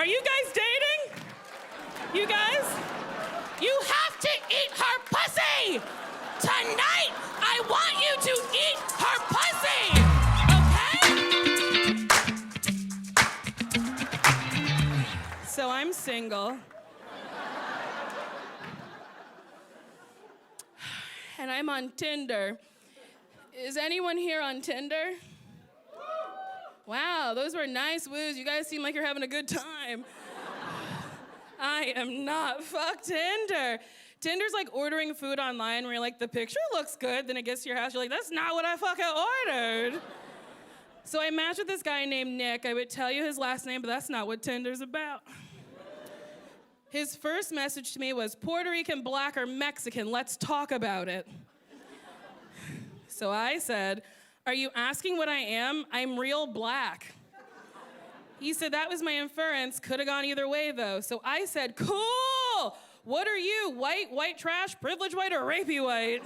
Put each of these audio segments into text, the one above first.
Are you guys dating? You guys? You have to eat her pussy! Tonight, I want you to eat her pussy! Okay? So I'm single. And I'm on Tinder. Is anyone here on Tinder? Wow, those were nice woos. You guys seem like you're having a good time. I am not. Fuck Tinder. Tinder's like ordering food online where you're like, the picture looks good, then it gets to your house, you're like, that's not what I fucking ordered. So I matched with this guy named Nick. I would tell you his last name, but that's not what Tinder's about. His first message to me was, Puerto Rican, Black, or Mexican, let's talk about it. So I said, are you asking what I am? I'm real black. He said, that was my inference. Could have gone either way, though. So I said, cool! What are you, white, white trash, privileged white, or rapey white?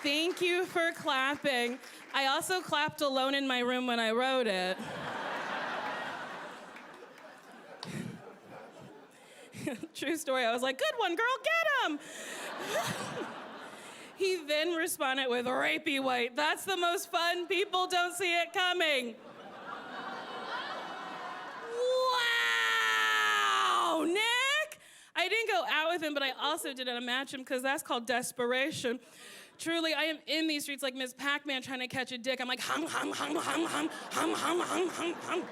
Thank you for clapping. I also clapped alone in my room when I wrote it. True story. I was like, good one, girl, get him! He then responded with rapey white. That's the most fun. People don't see it coming. Wow, Nick! I didn't go out with him, but I also didn't match him because that's called desperation. Truly, I am in these streets like Ms. Pac-Man trying to catch a dick. I'm like, hum, hum, hum, hum, hum, hum, hum, hum, hum, hum,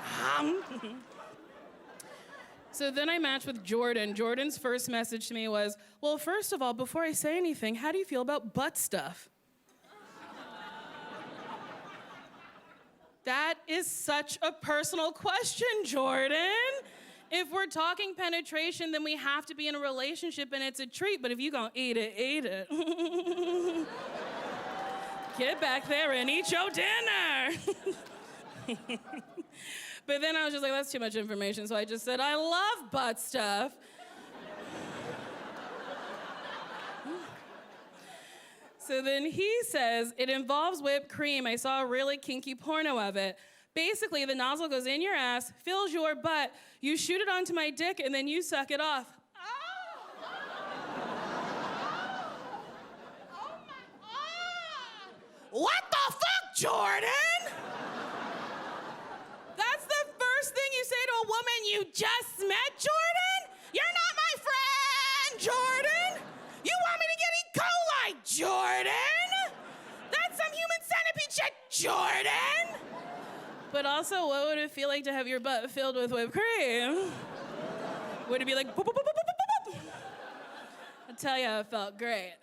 hum. So then I matched with Jordan. Jordan's first message to me was, well, first of all, before I say anything, how do you feel about butt stuff? That is such a personal question, Jordan. If we're talking penetration, then we have to be in a relationship and it's a treat, but if you gon' eat it, eat it. Get back there and eat your dinner. But then I was just like, that's too much information, so I just said, I love butt stuff. So then he says, it involves whipped cream. I saw a really kinky porno of it. Basically, the nozzle goes in your ass, fills your butt, you shoot it onto my dick, and then you suck it off. What the fuck, Jordan? That's the first thing you say to a woman you just met, Jordan? You're not my friend, Jordan. You want me to get E. coli, Jordan? That's some human centipede shit, Jordan. But also, what would it feel like to have your butt filled with whipped cream? Would it be like, boop, boop, boop, boop, boop, boop? I'll tell you, it felt great.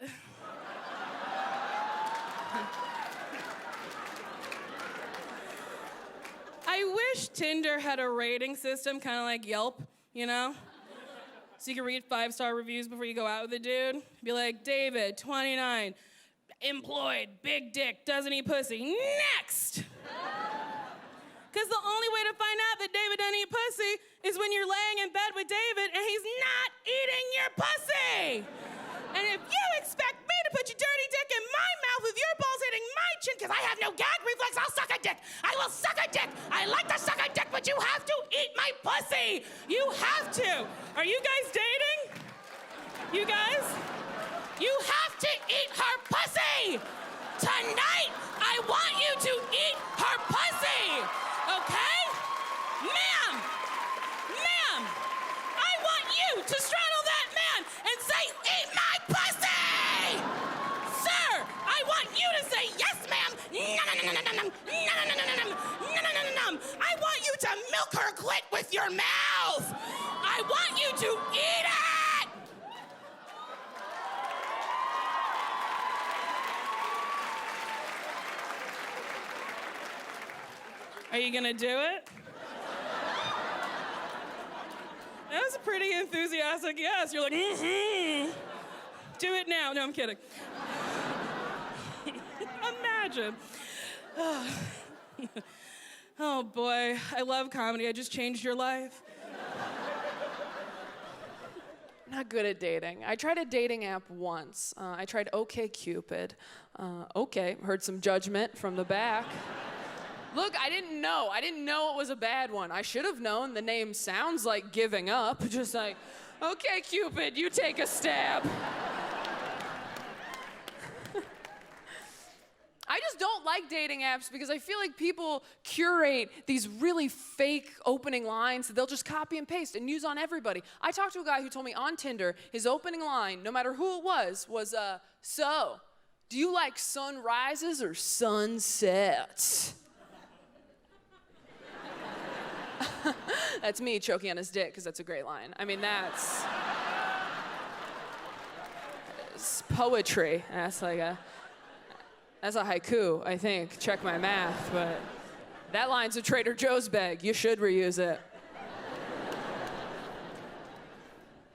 I wish Tinder had a rating system, kind of like Yelp, you know? So you can read 5-star reviews before you go out with a dude. Be like, David, 29, employed, big dick, doesn't eat pussy, next! Because the only way to find out that David doesn't eat pussy is when you're laying in bed with David and he's not eating your pussy! And if you expect me to put your dirty dick in my mouth with your balls hitting my chin because I have no gag reflex, I'll suck a dick. I will suck a dick. I like to suck a dick, but you have to eat my pussy. You have to. Are you guys dating? You guys? You have to eat her pussy. Tonight, I want you to eat her pussy. Okay? Ma'am, I want you to straddle that man and say, eat my pussy! Sir, I want you to say, yes, ma'am. I want you to milk her clit with your mouth. I want you to eat it! Are you gonna do it? That was a pretty enthusiastic yes. You're like, mm-hmm. Do it now. No, I'm kidding. Imagine. Oh boy, I love comedy. I just changed your life. not good at dating. I tried a dating app once. I tried OkCupid. Okay, heard some judgment from the back. Look, I didn't know. I didn't know it was a bad one. I should have known. The name sounds like giving up. Just like, OkCupid, you take a stab. I just don't like dating apps because I feel like people curate these really fake opening lines that they'll just copy and paste and use on everybody. I talked to a guy who told me on Tinder, his opening line, no matter who it was, so, do you like sunrises or sunsets? That's me choking on his dick, because that's a great line. I mean, it's poetry. That's a haiku, I think. Check my math, but that line's a Trader Joe's bag. You should reuse it.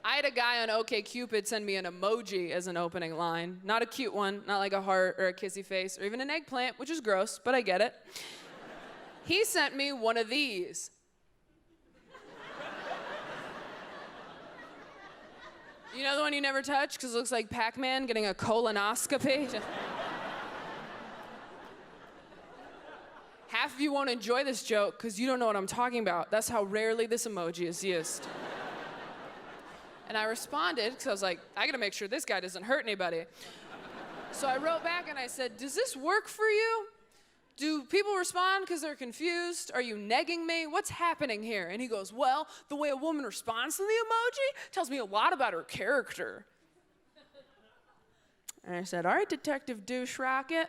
I had a guy on OkCupid send me an emoji as an opening line. Not a cute one, not like a heart or a kissy face or even an eggplant, which is gross, but I get it. He sent me one of these. You know the one you never touch because it looks like Pac-Man getting a colonoscopy? Half of you won't enjoy this joke because you don't know what I'm talking about. That's how rarely this emoji is used. And I responded because I was like, I gotta make sure this guy doesn't hurt anybody. So I wrote back and I said, does this work for you? Do people respond because they're confused? Are you negging me? What's happening here? And he goes, well, the way a woman responds to the emoji tells me a lot about her character. And I said, all right, Detective Douche Rocket.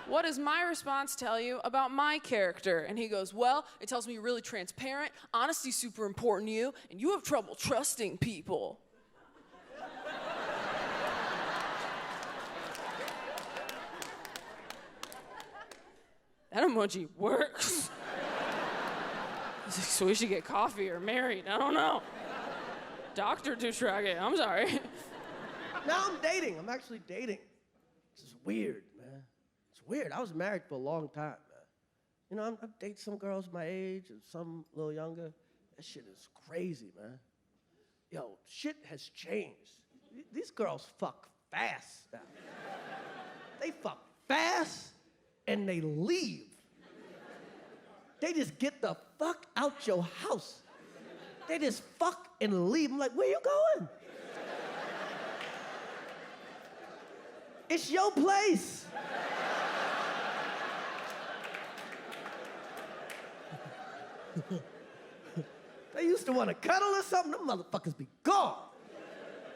What does my response tell you about my character? And he goes, well, it tells me you're really transparent, honesty's super important to you, and you have trouble trusting people. That emoji works. He's like, so we should get coffee or married. I don't know. Dr. Douche Rocket, I'm sorry. Now I'm dating. I'm actually dating. This is weird, man. It's weird. I was married for a long time, man. You know, I date some girls my age and some a little younger. That shit is crazy, man. Yo, shit has changed. These girls fuck fast now. They fuck fast and they leave. They just get the fuck out your house. They just fuck and leave. I'm like, where you going? It's your place. They used to want to cuddle or something. Them motherfuckers be gone.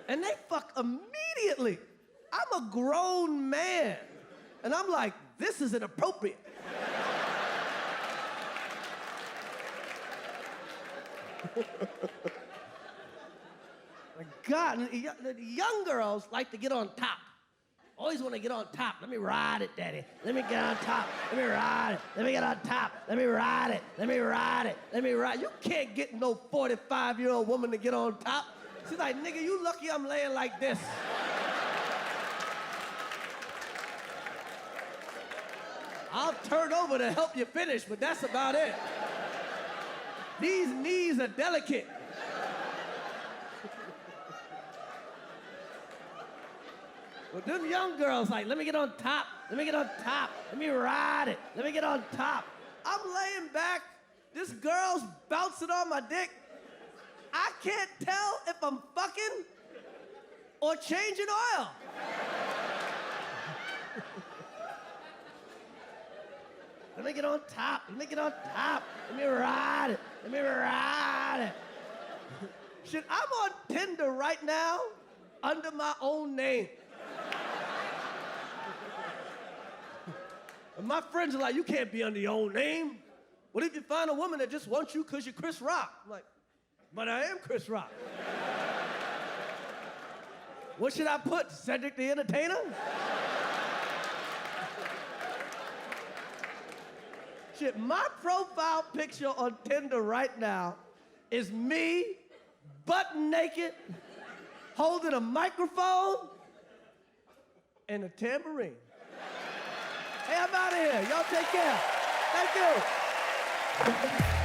And they fuck immediately. I'm a grown man. And I'm like, this is inappropriate. My God, the young girls like to get on top. Always want to get on top. Let me ride it, daddy. Let me get on top. Let me ride it. Let me get on top. Let me ride it. Let me ride it. Let me ride it. You can't get no 45-year-old woman to get on top. She's like, nigga, you lucky I'm laying like this. I'll turn over to help you finish, but that's about it. These knees are delicate. Well, them young girls like, let me get on top, let me get on top, let me ride it, let me get on top. I'm laying back, this girl's bouncing on my dick. I can't tell if I'm fucking or changing oil. Let me get on top, let me get on top, let me ride it, let me ride it. Shit, I'm on Tinder right now under my own name. And my friends are like, you can't be under your own name. What if you find a woman that just wants you because you're Chris Rock? I'm like, but I am Chris Rock. What should I put? Cedric the Entertainer? Shit, my profile picture on Tinder right now is me, butt naked, holding a microphone and a tambourine. Hey, I'm out of here. Y'all take care. Thank you.